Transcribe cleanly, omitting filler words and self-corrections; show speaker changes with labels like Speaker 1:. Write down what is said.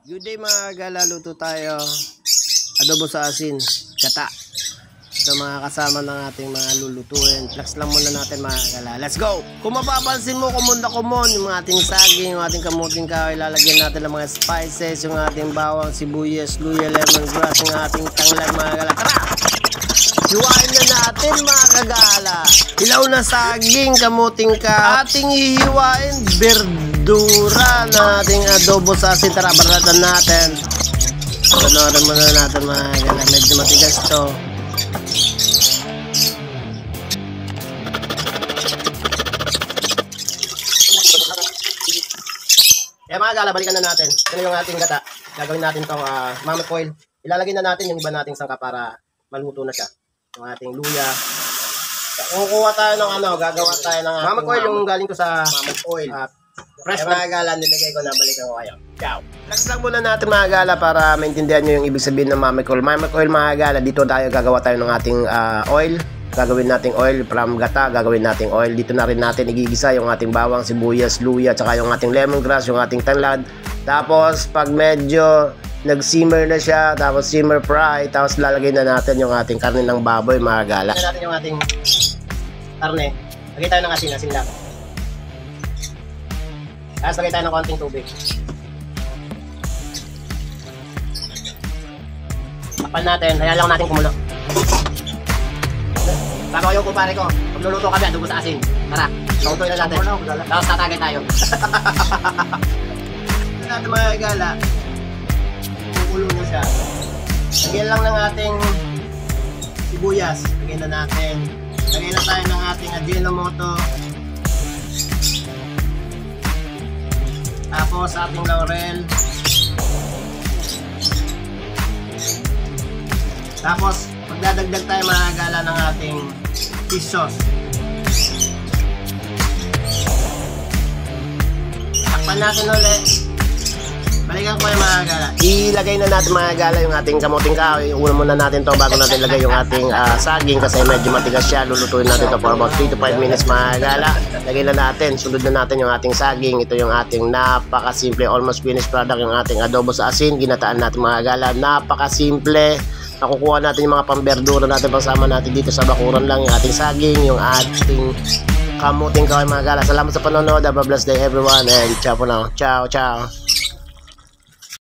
Speaker 1: Good day mga gala, luto tayo adobo sa asin, gata. So mga kasama ng ating mga lulutuin. Flex lang muna natin mga gala. Let's go! Kung mapapansin mo, kumon yung ating saging, yung ating kamuting kahoy, lalagyan natin ng mga spices, yung ating bawang, sibuyas, luya, lemongrass, yung ating tanglad mga gala. Tara! Hiwain na natin mga kagala. Hilaw na saging, kamuting ka. Ating hihiwain, berdura na ating adobo sa asin. Tara, baratan natin. Panorin muna natin mga kagala. Medyo matigas to. Kaya mga gala, balikan na natin. Ito yung ating gata. Gagawin natin itong mama coil. Ilalagay na natin yung iba nating sangka para maluto na siya. Yung ating luya. Kukuha tayo ng gagawa tayo ng mama coil, yung galing ko sa mama coil. Fresh mga gala, nilagay ko na, balikan ko kayo. Ciao! Flex lang muna natin mga gala para maintindihan nyo yung ibig sabihin ng mama coil. Mama coil mga gala, dito tayo gagawa tayo ng ating oil. Gagawin nating oil from gata, gagawin nating oil. Dito na rin natin igigisa yung ating bawang, sibuyas, luya, tsaka yung ating lemongrass, yung ating tanglad. Tapos pag medyo nag-simmer na siya, tapos simmer fry, tapos lalagay na natin yung ating karne ng baboy mga gala. Lagyan natin yung ating karne. Lagay tayo ng asin lang. Tapos lagay tayo ng konting tubig. Takpan natin, hayaan lang natin kumulo. Bago yung kumpare ko, magluluto kami, adobo sa asin. Tara, lutuin na natin. Tapos tatagay tayo. Ito natin mga gala. Kukulo na siya. Lagyan lang ng ating sibuyas. Lagyan na natin. Lagyan na tayo ng ating Ajinomoto. Tapos ating laurel. Tapos magdadagdag tayo mga gala ng ating fish sauce. Takpan natin ulit. Balikan ko yung mga gala. Ilagay na natin mga gala yung ating kamuting kahoy. Una muna natin to bago natin lagay yung ating saging kasi medyo matigas siya. Lulutuin natin to for about 3 to 5 minutes mga gala. Lagay na natin. Sunod na natin yung ating saging. Ito yung ating napakasimple, almost finished product. Yung ating adobo sa asin. Ginataan natin mga gala. Napakasimple. Nakukuha natin yung mga pamberdura natin, pagsama natin dito sa bakuran lang yung ating saging, yung ating kamuting kahoy mga gala. Salamat sa panonood. Have a blessed day everyone and ciao for now. Ciao, ciao.